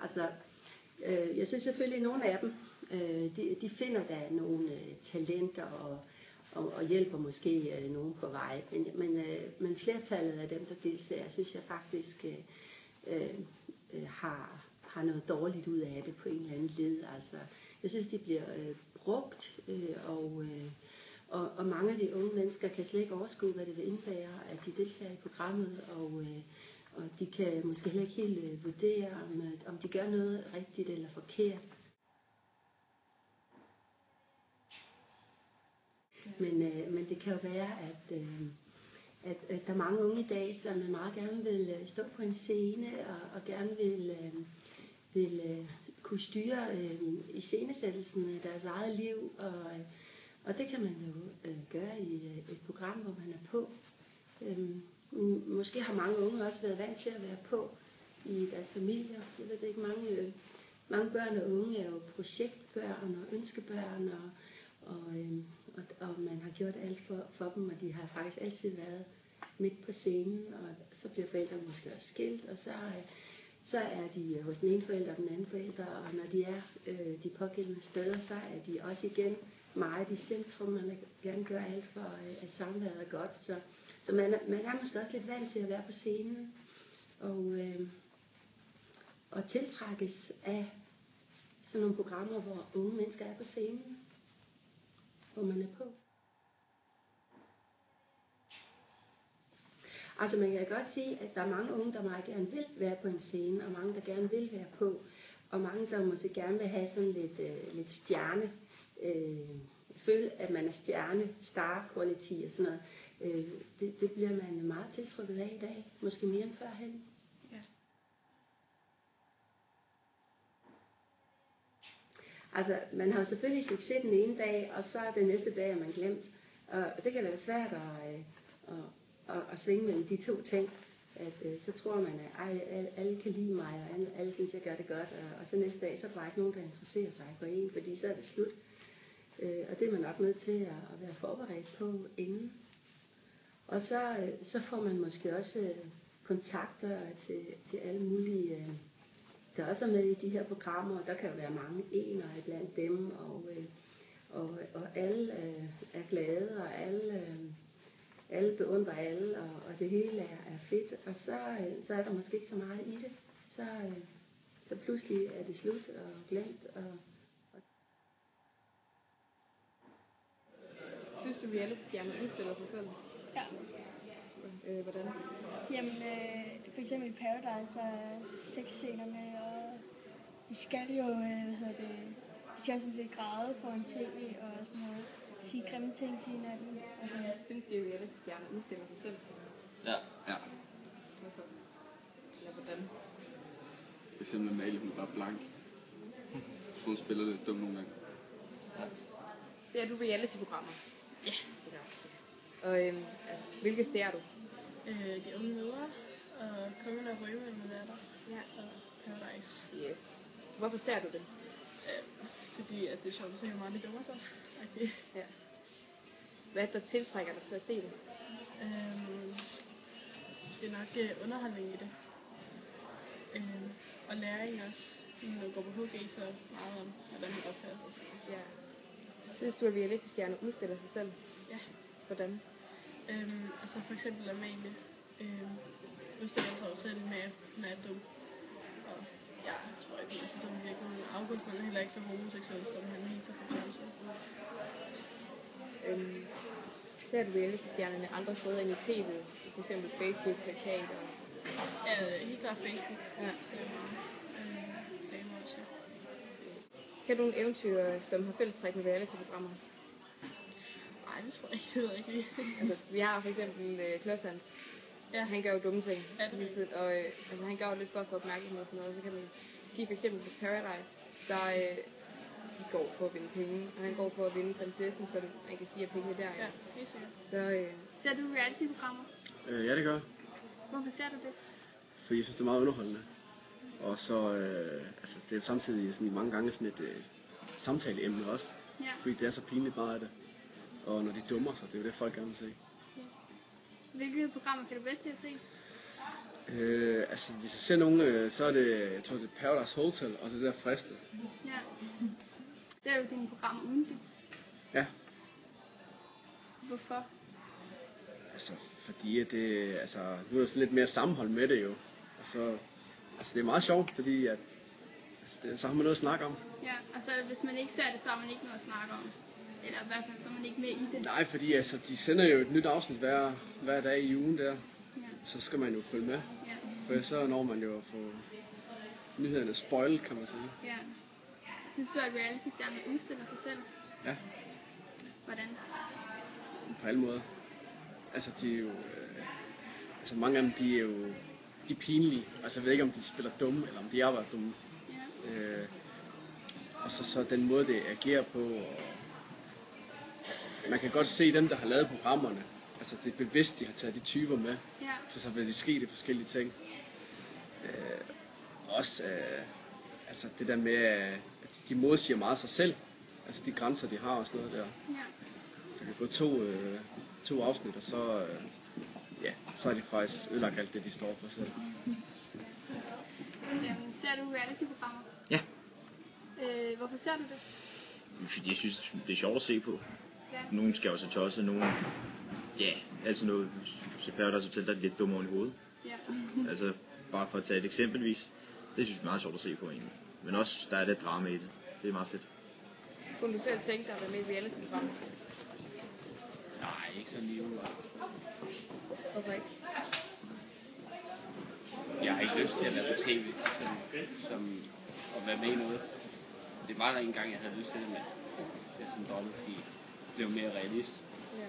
Altså, jeg synes selvfølgelig, at nogle af dem, de finder da nogle talenter og hjælper måske nogen på vej. Men flertallet af dem, der deltager, synes jeg faktisk har noget dårligt ud af det på en eller anden led. Altså, jeg synes, de bliver brugt, og mange af de unge mennesker kan slet ikke overskue, hvad det vil indebære, at de deltager i programmet, og de kan måske heller ikke helt vurdere, om de gør noget rigtigt eller forkert. Men det kan jo være, at der er mange unge i dag, som meget gerne vil stå på en scene og gerne vil kunne styre iscenesættelsen af deres eget liv, og det kan man jo gøre i et program, hvor man er på. Måske har mange unge også været vant til at være på i deres familier. Jeg ved ikke, mange børn og unge er jo projektbørn og ønskebørn, og man har gjort alt for dem, og de har faktisk altid været midt på scenen, og så bliver forældrene måske også skilt, og så er de hos den ene forælder og den anden forælder, og når de er de pågældende steder, så er de også igen meget i centrum. Man vil gerne gøre alt for, at samværet er godt, så man er måske også lidt vant til at være på scenen, og tiltrækkes af sådan nogle programmer, hvor unge mennesker er på scenen, hvor man er på. Altså man kan godt sige, at der er mange unge, der meget gerne vil være på en scene, og mange, der gerne vil være på, og mange, der måske gerne vil have sådan lidt stjerne, føle, at man er stjerne, star quality og sådan noget. Det bliver man meget tiltrukket af i dag, måske mere end førhen. Ja. Altså, man har selvfølgelig succes den ene dag, og så den næste dag er man glemt. Og det kan være svært at svinge mellem de to ting. Så tror man, at alle kan lide mig, og alle synes, jeg gør det godt. Og så næste dag, så er der bare ikke nogen, der interesserer sig for en, fordi så er det slut. Og det er man nok nødt til at være forberedt på inden. Og så får man måske også kontakter til alle mulige, der også er med i de her programmer. Der kan jo være mange ener blandt dem, og alle er glade, og alle beundrer alle, og det hele er fedt. Og så er der måske ikke så meget i det. Så pludselig er det slut og glemt. Synes du, reality-stjerner udstiller sig selv? Ja. Hvordan? Jamen, for eksempel i Paradise, der er sexscenerne, og de skal jo, de skal sådan set græde foran tv og sådan noget. Sige grimme ting til hinanden. Og sådan noget. Synes du, reality-stjerner udstiller sig selv? Ja. Hvorfor? Eller hvordan? For eksempel Amalie, hun er bare blank. Hun spiller lidt dumt nogle gange. Ja. Ser du reality-programmer? Ja. Og hvilke ser du? De unge mødre, og Kongen af Røverne er der. Ja. Og Paradise. Yes. Hvorfor ser du det? Fordi at det er sjovt at se, hvor meget de dummer sig. Okay. Ja. Hvad der tiltrækker dig til at se det? Det er nok underholdning i det. Og læring også. Når du går på HG, så meget om, hvordan man opfører sig. Ja. Synes du, at reality-stjerner udstiller sig selv? Ja. Hvordan? Altså for eksempel Amalie udstiller sig jo selv med at dum. Og ja, jeg tror ikke, han er så dum i virkeligheden. August er heller ikke så homoseksuel, som han viser på fjernsyn. Ser du reality-stjernerne andre steder end i tv? For eksempel Facebook, plakater? Ja, helt klart Facebook. Ja. Ser jeg meget. Damer også. Kan du nogle eventyr, som har fællestræk med reality-programmer? Nej, det tror jeg ikke. Det ved jeg ikke lige. Altså, vi har for eksempel Klodsans. Ja. Han gør jo dumme ting. Ja, det er det. Og altså, han gør jo lidt for at få opmærksomhed og sådan noget. Så kan man sige for eksempel på Paradise, der de går for at vinde penge. Og han går for at vinde prinsessen, som man kan sige er penge der. Ja, helt sikkert. Så, ser du reality-programmer? Ja, det gør. Hvorfor ser du det? Fordi jeg synes, det er meget underholdende. Og så, altså, det er jo samtidig sådan, mange gange sådan et samtaleemne også. Ja. Fordi det er så pinligt meget af det. Og når de dummer sig, det er jo det, folk gerne vil se. Ja. Hvilke programmer kan du bedst lide at se? Altså, hvis jeg ser nogen, så er det, jeg tror det er Paradise Hotel, og så det der Friste. Ja. Det er jo dine programmer ugentligt. Ja, Hvorfor? altså, fordi at det, altså, nu er der sådan lidt mere sammenhold med det jo. Og så, altså, det er meget sjovt, fordi at, altså, så har man noget at snakke om. Ja, og så hvis man ikke ser det, så har man ikke noget at snakke om. Eller i hvert fald, så er man ikke med i det. Nej, fordi altså, de sender jo et nyt afsnit hver dag i ugen der. Ja. Så skal man jo følge med. Ja. For så når man jo at få nyhederne spoilet, kan man sige. Ja. Synes du, at reality-stjerner udstiller sig selv? Ja, Hvordan? på alle måder. Altså, de er jo... altså, mange af dem, de er pinlige. Altså, jeg ved ikke, om de spiller dumme, eller om de arbejder dumme. Ja. Og så den måde, det agerer på. Og, altså, man kan godt se dem, der har lavet programmerne. Altså, det er bevidst, de har taget de typer med. Ja. For så vil de ske de forskellige ting. Også altså det der med, at de modsiger meget sig selv. Altså de grænser, de har og sådan noget der. Ja. Der kan gå to afsnit, og så, så er de faktisk ødelagt alt det, de står for selv. Ser du reality-programmer? Ja, Hvorfor ser du det? fordi jeg synes, det er sjovt at se på. Ja. Nogen skal også have tosset, nogen... Ja, altid noget. Så Paradise Hotel, der er lidt dummere i hovedet. Ja. Altså, bare for at tage et eksempelvis. Det synes jeg er meget sjovt at se på egentlig. Men også, der er lidt drama i det. Det er meget fedt. Kunne du selv tænke dig at være med i reality-program? Nej, ikke sådan lige ud. Hvorfor ikke? Jeg har ikke lyst til at være på tv, som at være med i noget. Det var der en gang, jeg havde lyst til det, men det er sådan dårligt, fordi det blev mere realist. Ja.